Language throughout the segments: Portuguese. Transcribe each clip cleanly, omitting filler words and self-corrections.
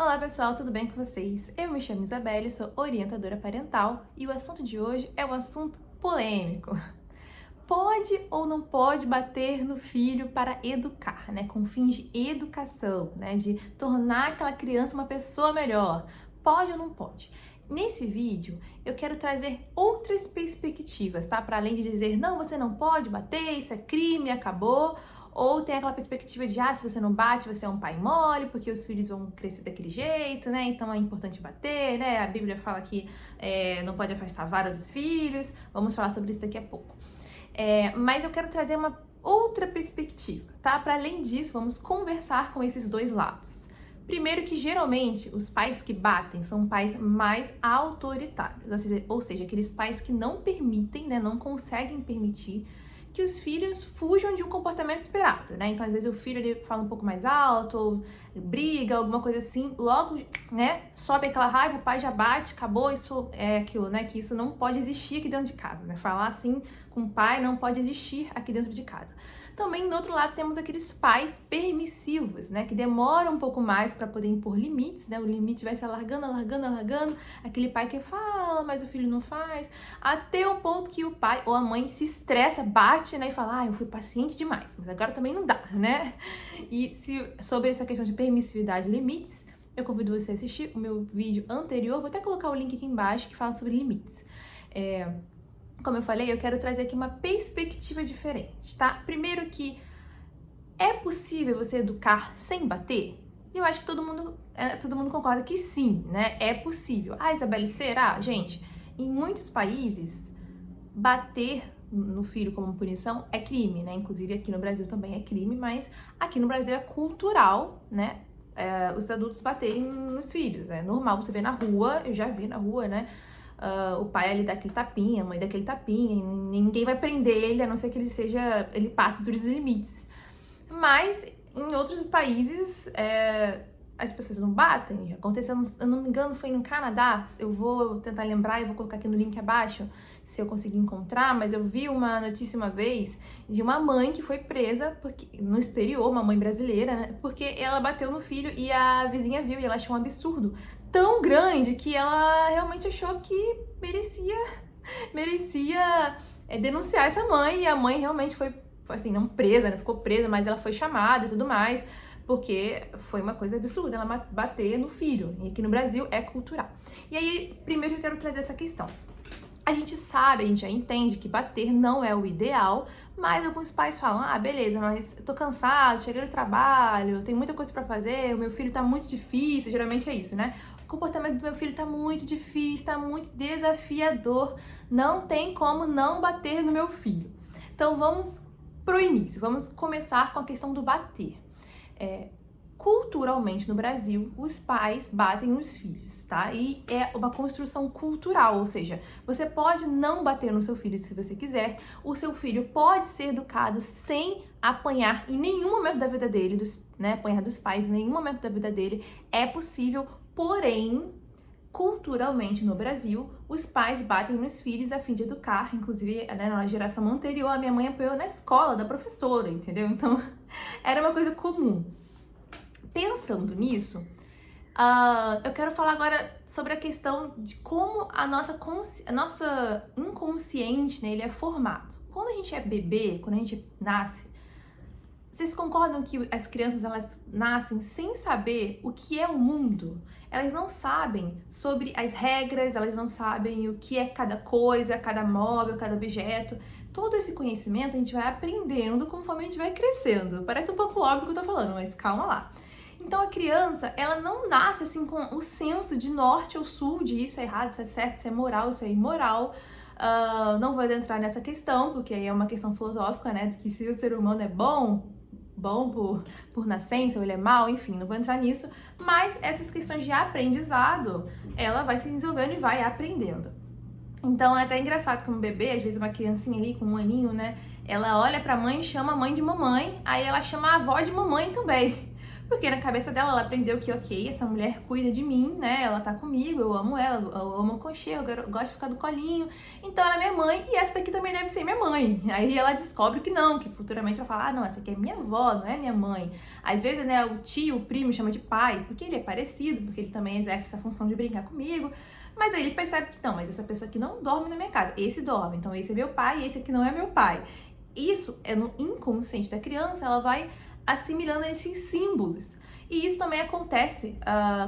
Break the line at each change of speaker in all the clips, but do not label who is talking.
Olá pessoal, tudo bem com vocês? Eu me chamo Isabelle, sou orientadora parental e o assunto de hoje é um assunto polêmico. Pode ou não pode bater no filho para educar, né? Com fins de educação, né? De tornar aquela criança uma pessoa melhor. Pode ou não pode? Nesse vídeo, eu quero trazer outras perspectivas, tá? Para além de dizer, não, você não pode bater, isso é crime, acabou. Ou tem aquela perspectiva de, se você não bate, você é um pai mole, porque os filhos vão crescer daquele jeito, né? Então é importante bater, né? A Bíblia fala que não pode afastar a vara dos filhos. Vamos falar sobre isso daqui a pouco. Mas eu quero trazer uma outra perspectiva, tá? Para além disso, vamos conversar com esses dois lados. Primeiro que geralmente os pais que batem são pais mais autoritários, ou seja, aqueles pais que não permitem, né, não conseguem permitir que os filhos fujam de um comportamento esperado, né? Então, às vezes o filho ele fala um pouco mais alto, ou briga, alguma coisa assim, logo, né, sobe aquela raiva, o pai já bate, acabou, isso é aquilo, né, que isso não pode existir aqui dentro de casa, né? Falar assim com o pai não pode existir aqui dentro de casa. Também, do outro lado, temos aqueles pais permissivos, né, que demoram um pouco mais para poder impor limites, né, o limite vai se alargando, aquele pai que fala, mas o filho não faz, até o ponto que o pai ou a mãe se estressa, bate, né, e fala, eu fui paciente demais, mas agora também não dá, né? E sobre essa questão de permissividade e limites, eu convido você a assistir o meu vídeo anterior, vou até colocar o link aqui embaixo que fala sobre limites. Como eu falei, eu quero trazer aqui uma perspectiva diferente, tá? Primeiro que é possível você educar sem bater? Eu acho que todo mundo concorda que sim, né? É possível. Isabelle, será? Gente, em muitos países, bater no filho como punição é crime, né? Inclusive aqui no Brasil também é crime, mas aqui no Brasil é cultural, né? Os adultos baterem nos filhos. É normal você ver na rua, eu já vi na rua, né? O pai ali dá aquele tapinha, a mãe dá aquele tapinha, e ninguém vai prender ele, a não ser que ele passe dos limites. Mas em outros países as pessoas não batem. Aconteceu, eu não me engano, foi no Canadá. Eu vou tentar lembrar e vou colocar aqui no link abaixo, se eu conseguir encontrar, mas eu vi uma notícia uma vez de uma mãe que foi presa no exterior, uma mãe brasileira, né? Porque ela bateu no filho e a vizinha viu e ela achou um absurdo tão grande que ela realmente achou que merecia denunciar essa mãe, e a mãe realmente foi assim, não presa, né? Ficou presa, mas ela foi chamada e tudo mais, porque foi uma coisa absurda ela bater no filho, e aqui no Brasil é cultural. E aí, primeiro eu quero trazer essa questão. A gente sabe, a gente já entende que bater não é o ideal, mas alguns pais falam, beleza, mas eu tô cansado, cheguei do trabalho, tem muita coisa pra fazer, o meu filho tá muito difícil, geralmente é isso, né? O comportamento do meu filho tá muito difícil, tá muito desafiador, não tem como não bater no meu filho. Então vamos pro início, vamos começar com a questão do bater. Culturalmente no Brasil, os pais batem nos filhos, tá? E é uma construção cultural, ou seja, você pode não bater no seu filho se você quiser, o seu filho pode ser educado sem apanhar em nenhum momento da vida dele, apanhar dos pais em nenhum momento da vida dele, é possível, porém, culturalmente no Brasil, os pais batem nos filhos a fim de educar, inclusive, né, na geração anterior, a minha mãe apanhou na escola da professora, entendeu? Então, era uma coisa comum. Pensando nisso, eu quero falar agora sobre a questão de como a nossa inconsciente, né, ele é formado. Quando a gente é bebê, quando a gente nasce, vocês concordam que as crianças elas nascem sem saber o que é o mundo? Elas não sabem sobre as regras, elas não sabem o que é cada coisa, cada móvel, cada objeto. Todo esse conhecimento a gente vai aprendendo conforme a gente vai crescendo. Parece um pouco óbvio o que eu tô falando, mas calma lá. Então a criança, ela não nasce assim com o senso de norte ou sul, de isso é errado, isso é certo, isso é moral, isso é imoral. Não vou entrar nessa questão, porque aí é uma questão filosófica, né? De que se o ser humano é bom por nascença, ou ele é mau, enfim, não vou entrar nisso. Mas essas questões de aprendizado, ela vai se desenvolvendo e vai aprendendo. Então é até engraçado como bebê, às vezes uma criancinha ali com 1 aninho, né? Ela olha pra mãe e chama a mãe de mamãe, aí ela chama a avó de mamãe também. Porque na cabeça dela, ela aprendeu que, ok, essa mulher cuida de mim, né? Ela tá comigo, eu amo ela, eu amo o conchego, eu gosto de ficar do colinho. Então ela é minha mãe e essa daqui também deve ser minha mãe. Aí ela descobre que não, que futuramente ela fala, ah, não, essa aqui é minha avó, não é minha mãe. Às vezes, né, o tio, o primo chama de pai, porque ele é parecido, porque ele também exerce essa função de brincar comigo. Mas aí ele percebe que não, mas essa pessoa aqui não dorme na minha casa, esse dorme, então esse é meu pai e esse aqui não é meu pai. Isso é no inconsciente da criança, ela vai assimilando esses símbolos. E isso também acontece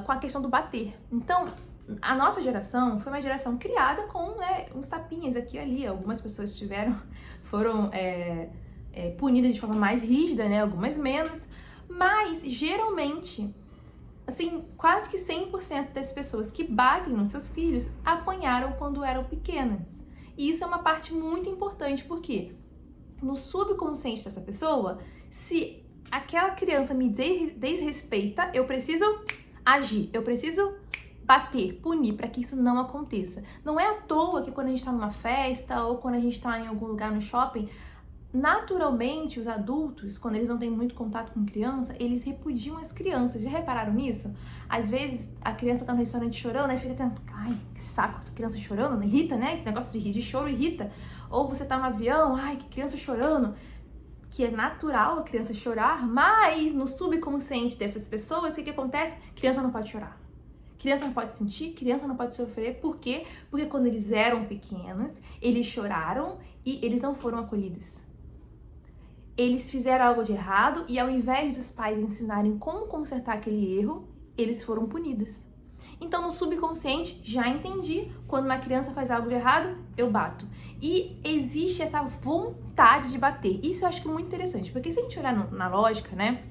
com a questão do bater. Então, a nossa geração foi uma geração criada com, né, uns tapinhas aqui e ali. Algumas pessoas foram punidas de forma mais rígida, né, algumas menos. Mas, geralmente, assim, quase que 100% das pessoas que batem nos seus filhos apanharam quando eram pequenas. E isso é uma parte muito importante, porque no subconsciente dessa pessoa, se aquela criança me desrespeita, eu preciso agir, eu preciso bater, punir para que isso não aconteça. Não é à toa que quando a gente está numa festa ou quando a gente está em algum lugar no shopping, naturalmente os adultos, quando eles não têm muito contato com criança, eles repudiam as crianças. Já repararam nisso? Às vezes a criança tá no restaurante chorando, aí fica, ai, que saco essa criança chorando, irrita, né? Esse negócio de rir de choro irrita. Ou você tá no avião, ai, que criança chorando. Que é natural a criança chorar, mas no subconsciente dessas pessoas, o que acontece? Criança não pode chorar. Criança não pode sentir, criança não pode sofrer. Por quê? Porque quando eles eram pequenos, eles choraram e eles não foram acolhidos. Eles fizeram algo de errado e ao invés dos pais ensinarem como consertar aquele erro, eles foram punidos. Então, no subconsciente, já entendi, quando uma criança faz algo de errado, eu bato. E existe essa vontade de bater. Isso eu acho que é muito interessante, porque se a gente olhar na lógica, né?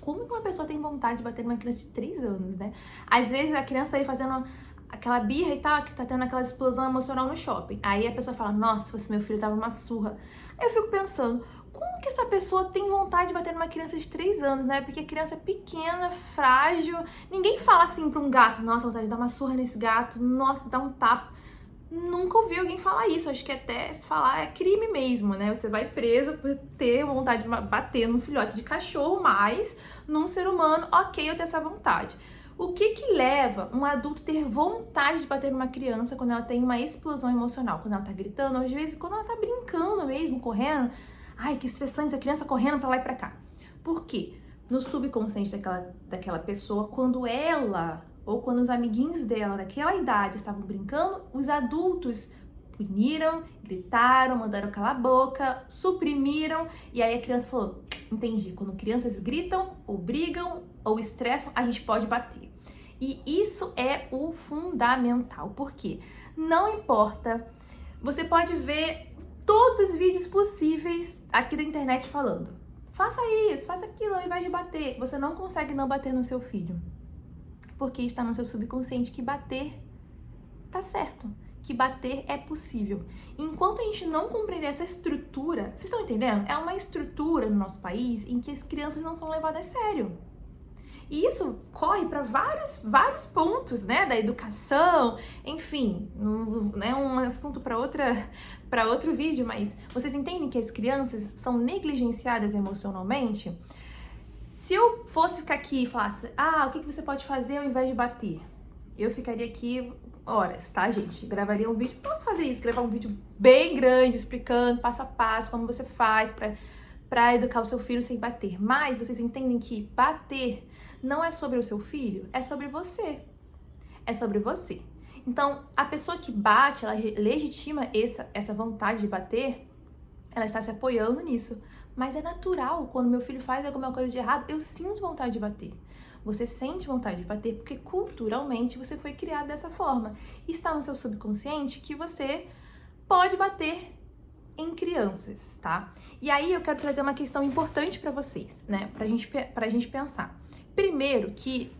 Como que uma pessoa tem vontade de bater numa criança de 3 anos, né? Às vezes a criança tá ali fazendo aquela birra e tal, que tá tendo aquela explosão emocional no shopping. Aí a pessoa fala, nossa, se fosse meu filho, tava uma surra. Aí eu fico pensando, como que essa pessoa tem vontade de bater numa criança de 3 anos, né? Porque a criança é pequena, frágil. Ninguém fala assim pra um gato, nossa, vontade de dar uma surra nesse gato, nossa, dar um tapa. Nunca ouvi alguém falar isso. Acho que até se falar é crime mesmo, né? Você vai preso por ter vontade de bater num filhote de cachorro, mas num ser humano, ok, eu tenho essa vontade. O que leva um adulto a ter vontade de bater numa criança quando ela tem uma explosão emocional? Quando ela tá gritando, ou às vezes quando ela tá brincando mesmo, correndo. Ai, que estressante, a criança correndo pra lá e pra cá. Por quê? No subconsciente daquela pessoa, quando ela ou quando os amiguinhos dela daquela idade estavam brincando, os adultos puniram, gritaram, mandaram calar a boca, suprimiram, e aí a criança falou, entendi, quando crianças gritam, ou brigam, ou estressam, a gente pode bater. E isso é o fundamental, porque não importa, você pode ver todos os vídeos possíveis aqui da internet falando, faça isso, faça aquilo, ao invés de bater, você não consegue não bater no seu filho. Porque está no seu subconsciente que bater tá certo, que bater é possível. Enquanto a gente não compreender essa estrutura, vocês estão entendendo? É uma estrutura no nosso país em que as crianças não são levadas a sério. E isso corre para vários pontos, né, da educação, enfim, né, um assunto para outro vídeo, mas vocês entendem que as crianças são negligenciadas emocionalmente? Se eu fosse ficar aqui e falasse, o que você pode fazer ao invés de bater? Eu ficaria aqui horas, tá, gente? Gravaria um vídeo, posso fazer isso, gravar um vídeo bem grande, explicando passo a passo como você faz pra educar o seu filho sem bater. Mas vocês entendem que bater não é sobre o seu filho, é sobre você. É sobre você. Então, a pessoa que bate, ela legitima essa vontade de bater, ela está se apoiando nisso. Mas é natural, quando meu filho faz alguma coisa de errado, eu sinto vontade de bater. Você sente vontade de bater porque culturalmente você foi criado dessa forma. Está no seu subconsciente que você pode bater em crianças, tá? E aí eu quero trazer uma questão importante para vocês, né? Pra gente pensar. Primeiro que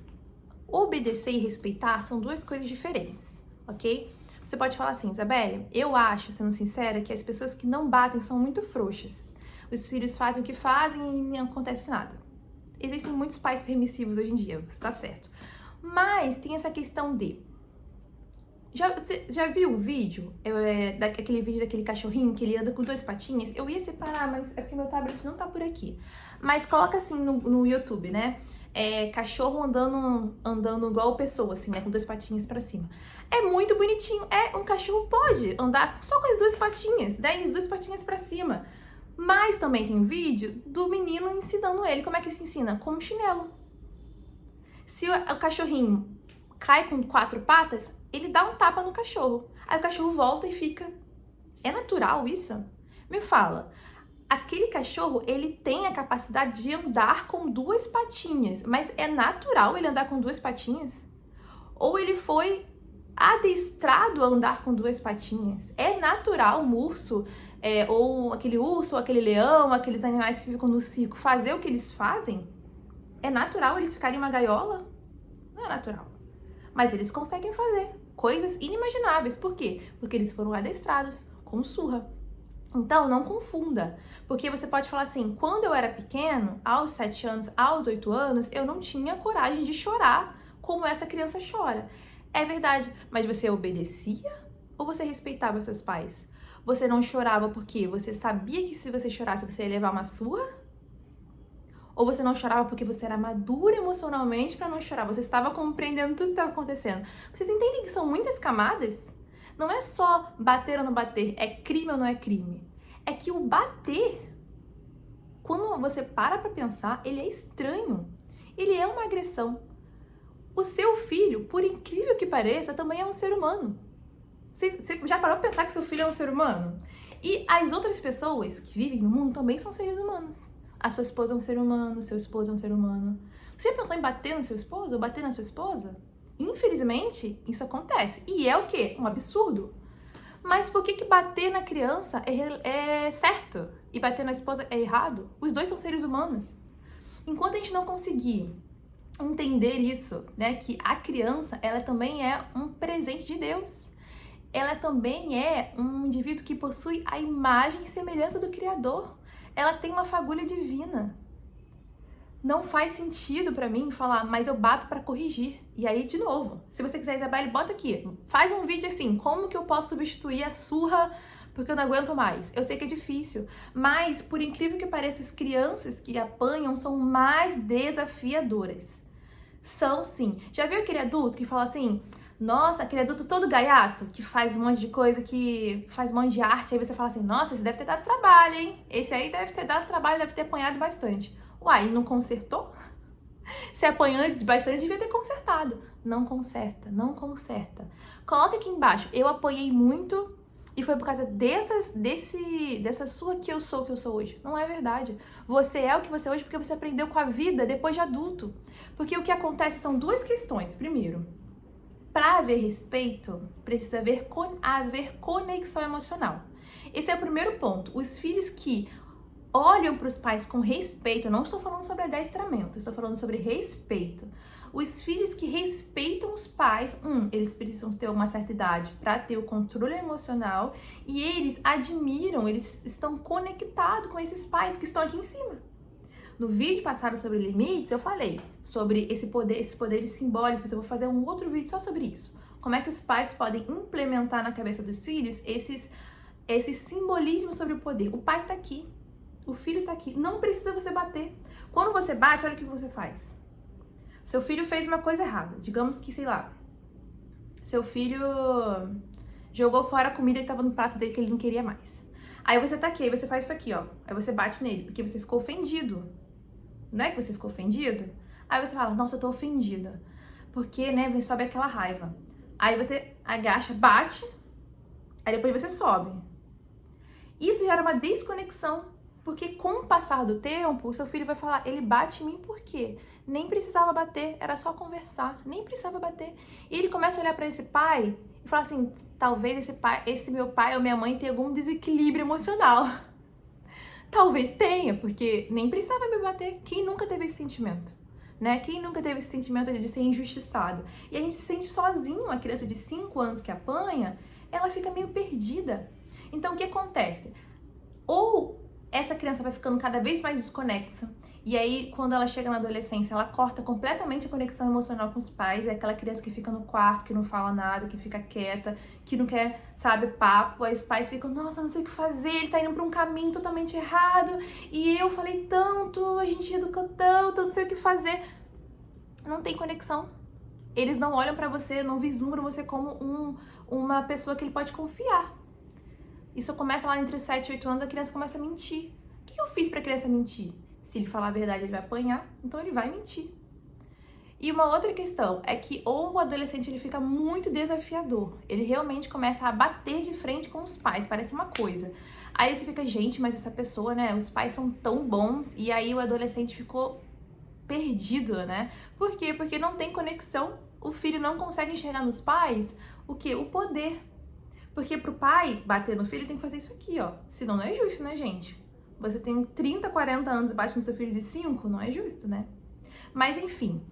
obedecer e respeitar são duas coisas diferentes, ok? Você pode falar assim, Isabelle, eu acho, sendo sincera, que as pessoas que não batem são muito frouxas. Os filhos fazem o que fazem e não acontece nada. Existem muitos pais permissivos hoje em dia, você tá certo. Mas tem essa questão de... Você já viu o vídeo? Aquele vídeo daquele cachorrinho que ele anda com 2 patinhas? Eu ia separar, mas é porque meu tablet não tá por aqui. Mas coloca assim no YouTube, né? cachorro andando igual pessoa, assim, né? Com 2 patinhas pra cima. É muito bonitinho. Um cachorro pode andar só com as 2 patinhas, as 2 patinhas pra cima. Mas também tem um vídeo do menino ensinando ele. Como é que se ensina? Com um chinelo. Se o cachorrinho cai com 4 patas, ele dá um tapa no cachorro. Aí o cachorro volta e fica. É natural isso? Me fala. Aquele cachorro, ele tem a capacidade de andar com 2 patinhas, mas é natural ele andar com 2 patinhas? Ou ele foi adestrado a andar com 2 patinhas? É natural um urso, ou aquele leão, aqueles animais que ficam no circo, fazer o que eles fazem? É natural eles ficarem em uma gaiola? Não é natural. Mas eles conseguem fazer coisas inimagináveis. Por quê? Porque eles foram adestrados com surra. Então, não confunda, porque você pode falar assim, quando eu era pequeno, aos 7 anos, aos 8 anos, eu não tinha coragem de chorar como essa criança chora. É verdade, mas você obedecia ou você respeitava seus pais? Você não chorava porque você sabia que se você chorasse você ia levar uma surra? Ou você não chorava porque você era madura emocionalmente para não chorar? Você estava compreendendo tudo que estava acontecendo. Vocês entendem que são muitas camadas? Não é só bater ou não bater, é crime ou não é crime. É que o bater, quando você para pra pensar, ele é estranho. Ele é uma agressão. O seu filho, por incrível que pareça, também é um ser humano. Você já parou pra pensar que seu filho é um ser humano? E as outras pessoas que vivem no mundo também são seres humanos. A sua esposa é um ser humano, seu esposo é um ser humano. Você já pensou em bater no seu esposo ou bater na sua esposa? Infelizmente, isso acontece. E é o quê? Um absurdo. Mas por que bater na criança é certo e bater na esposa é errado? Os dois são seres humanos. Enquanto a gente não conseguir entender isso, né, que a criança, ela também é um presente de Deus. Ela também é um indivíduo que possui a imagem e semelhança do Criador. Ela tem uma fagulha divina. Não faz sentido pra mim falar, mas eu bato pra corrigir. E aí, de novo, se você quiser, Isabelle, bota aqui. Faz um vídeo assim, como que eu posso substituir a surra porque eu não aguento mais? Eu sei que é difícil, mas por incrível que pareça, as crianças que apanham são mais desafiadoras. São sim. Já viu aquele adulto que fala assim, nossa, aquele adulto todo gaiato, que faz um monte de coisa, que faz um monte de arte, aí você fala assim, nossa, esse deve ter dado trabalho, hein? Esse aí deve ter dado trabalho, deve ter apanhado bastante. Uai, não consertou? Se apanhou bastante, devia ter consertado. Não conserta, não conserta. Coloca aqui embaixo, eu apanhei muito e foi por causa dessa sua que eu sou o que eu sou hoje. Não é verdade. Você é o que você é hoje porque você aprendeu com a vida depois de adulto. Porque o que acontece são 2 questões. Primeiro, para haver respeito, precisa haver conexão emocional. Esse é o primeiro ponto. Os filhos que olham para os pais com respeito, eu não estou falando sobre adestramento, estou falando sobre respeito. Os filhos que respeitam os pais, eles precisam ter uma certa idade para ter o controle emocional e eles admiram, eles estão conectados com esses pais que estão aqui em cima. No vídeo passado sobre limites, eu falei sobre esses poderes simbólicos, eu vou fazer um outro vídeo só sobre isso. Como é que os pais podem implementar na cabeça dos filhos esses simbolismos sobre o poder. O pai tá aqui. O filho tá aqui. Não precisa você bater. Quando você bate, olha o que você faz. Seu filho fez uma coisa errada. Digamos que, sei lá, seu filho jogou fora a comida que tava no prato dele que ele não queria mais. Aí você tá aqui, aí você faz isso aqui, ó. Aí você bate nele, porque você ficou ofendido. Não é que você ficou ofendido? Aí você fala, nossa, eu tô ofendida. Porque, né, vem sobe aquela raiva. Aí você agacha, bate, aí depois você sobe. Isso gera uma desconexão. Porque com o passar do tempo, o seu filho vai falar, ele bate em mim por quê? Nem precisava bater, era só conversar, nem precisava bater. E ele começa a olhar para esse pai e fala assim, talvez esse meu pai ou minha mãe tenha algum desequilíbrio emocional. Talvez tenha, porque nem precisava me bater. Quem nunca teve esse sentimento? Né? Quem nunca teve esse sentimento de ser injustiçado? E a gente se sente sozinho, uma criança de 5 anos que apanha, ela fica meio perdida. Então o que acontece? Ou essa criança vai ficando cada vez mais desconexa. E aí, quando ela chega na adolescência, ela corta completamente a conexão emocional com os pais. É aquela criança que fica no quarto, que não fala nada, que fica quieta, que não quer, sabe, papo. Aí os pais ficam, nossa, não sei o que fazer, ele tá indo pra um caminho totalmente errado. E eu falei tanto, a gente educou tanto, não sei o que fazer. não tem conexão. Eles não olham pra você, não vislumbram você como uma pessoa que ele pode confiar. Isso começa lá entre 7 e 8 anos, a criança começa a mentir. O que eu fiz pra criança mentir? Se ele falar a verdade, ele vai apanhar, então ele vai mentir. E uma outra questão é que ou o adolescente ele fica muito desafiador, ele realmente começa a bater de frente com os pais, parece uma coisa. Aí você fica, gente, mas essa pessoa, né, os pais são tão bons, e aí o adolescente ficou perdido, né? Por quê? Porque não tem conexão, o filho não consegue enxergar nos pais o quê? O poder. Porque pro pai bater no filho tem que fazer isso aqui, ó, senão não é justo, né, gente? Você tem 30, 40 anos e bate no seu filho de 5, não é justo, né? Mas enfim,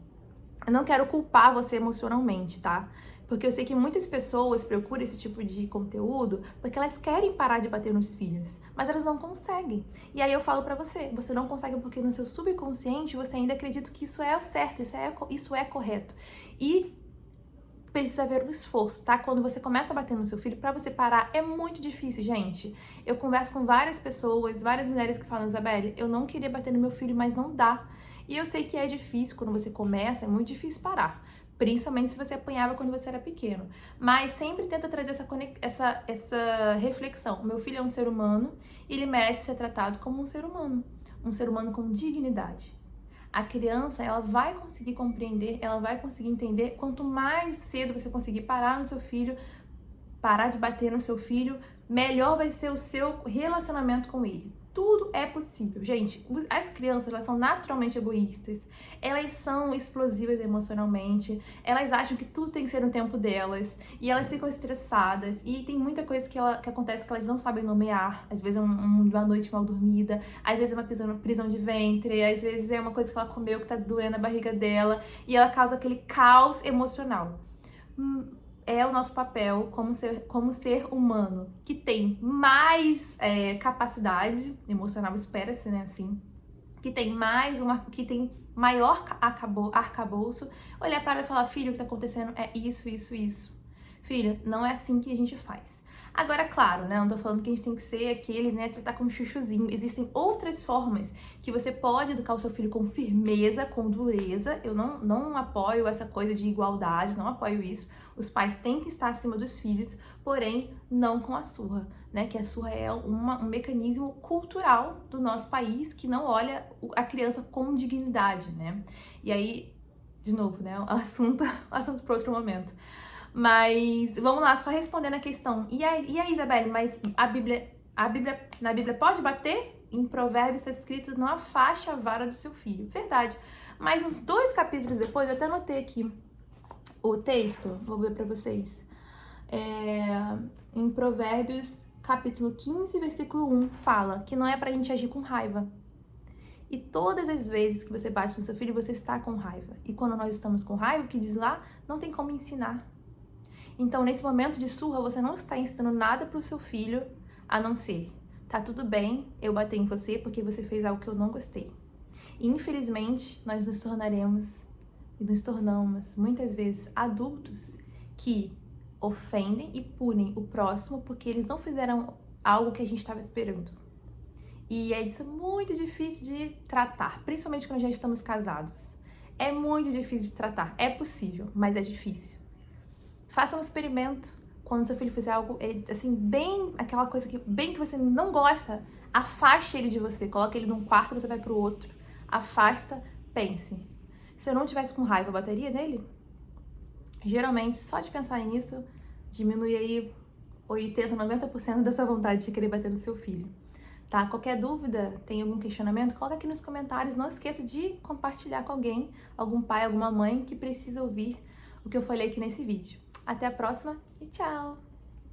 eu não quero culpar você emocionalmente, tá? Porque eu sei que muitas pessoas procuram esse tipo de conteúdo porque elas querem parar de bater nos filhos, mas elas não conseguem. E aí eu falo pra você, você não consegue porque no seu subconsciente você ainda acredita que isso é certo, isso é correto. E precisa haver um esforço, tá? Quando você começa a bater no seu filho, pra você parar é muito difícil, gente. Eu converso com várias pessoas, várias mulheres que falam, Isabelle, eu não queria bater no meu filho, mas não dá. E eu sei que é difícil, quando você começa, é muito difícil parar. Principalmente se você apanhava quando você era pequeno. Mas sempre tenta trazer essa reflexão. Meu filho é um ser humano e ele merece ser tratado como um ser humano. Um ser humano com dignidade. A criança, ela vai conseguir compreender, ela vai conseguir entender. Quanto mais cedo você conseguir parar no seu filho, parar de bater no seu filho, melhor vai ser o seu relacionamento com ele. Tudo é possível. Gente, as crianças, elas são naturalmente egoístas, elas são explosivas emocionalmente, elas acham que tudo tem que ser no tempo delas, e elas ficam estressadas, e tem muita coisa que acontece que elas não sabem nomear, às vezes é uma noite mal dormida, às vezes é uma prisão de ventre, às vezes é uma coisa que ela comeu que tá doendo a barriga dela, e ela causa aquele caos emocional. É o nosso papel como ser humano, que tem mais capacidade emocional, espera-se, né, assim, que tem maior arcabouço, olhar para ela e falar, filho, o que tá acontecendo é isso, isso, isso. Filha, não é assim que a gente faz. Agora, claro, né, não tô falando que a gente tem que ser aquele, né, tratar como chuchuzinho. Existem outras formas que você pode educar o seu filho com firmeza, com dureza. Eu não apoio essa coisa de igualdade, não apoio isso. Os pais têm que estar acima dos filhos, porém, não com a surra, né, que a surra é um mecanismo cultural do nosso país que não olha a criança com dignidade, né. E aí, de novo, né, assunto para outro momento. Mas vamos lá, só respondendo a questão. E aí, Isabelle, mas na Bíblia pode bater? Em Provérbios está escrito, não afaste a vara do seu filho. Verdade. Mas uns 2 capítulos depois, eu até anotei aqui o texto, vou ver pra vocês. Em Provérbios, capítulo 15, versículo 1, fala que não é pra gente agir com raiva. E todas as vezes que você bate no seu filho, você está com raiva. E quando nós estamos com raiva, o que diz lá, não tem como ensinar. Então, nesse momento de surra, você não está ensinando nada pro seu filho, a não ser, tá tudo bem, eu bati em você porque você fez algo que eu não gostei. E, infelizmente, nós nos tornaremos e nos tornamos, muitas vezes, adultos que ofendem e punem o próximo porque eles não fizeram algo que a gente estava esperando. E é isso muito difícil de tratar, principalmente quando já estamos casados. É muito difícil de tratar, é possível, mas é difícil. Faça um experimento. Quando seu filho fizer algo, assim, bem, aquela coisa que você não gosta, afaste ele de você. Coloque ele num quarto, você vai pro outro. Afasta, pense. Se eu não tivesse com raiva, eu bateria nele? Geralmente, só de pensar nisso, diminui aí 80, 90% dessa vontade de querer bater no seu filho. Tá? Qualquer dúvida, tem algum questionamento, coloca aqui nos comentários. Não esqueça de compartilhar com alguém, algum pai, alguma mãe que precisa ouvir o que eu falei aqui nesse vídeo. Até a próxima e tchau!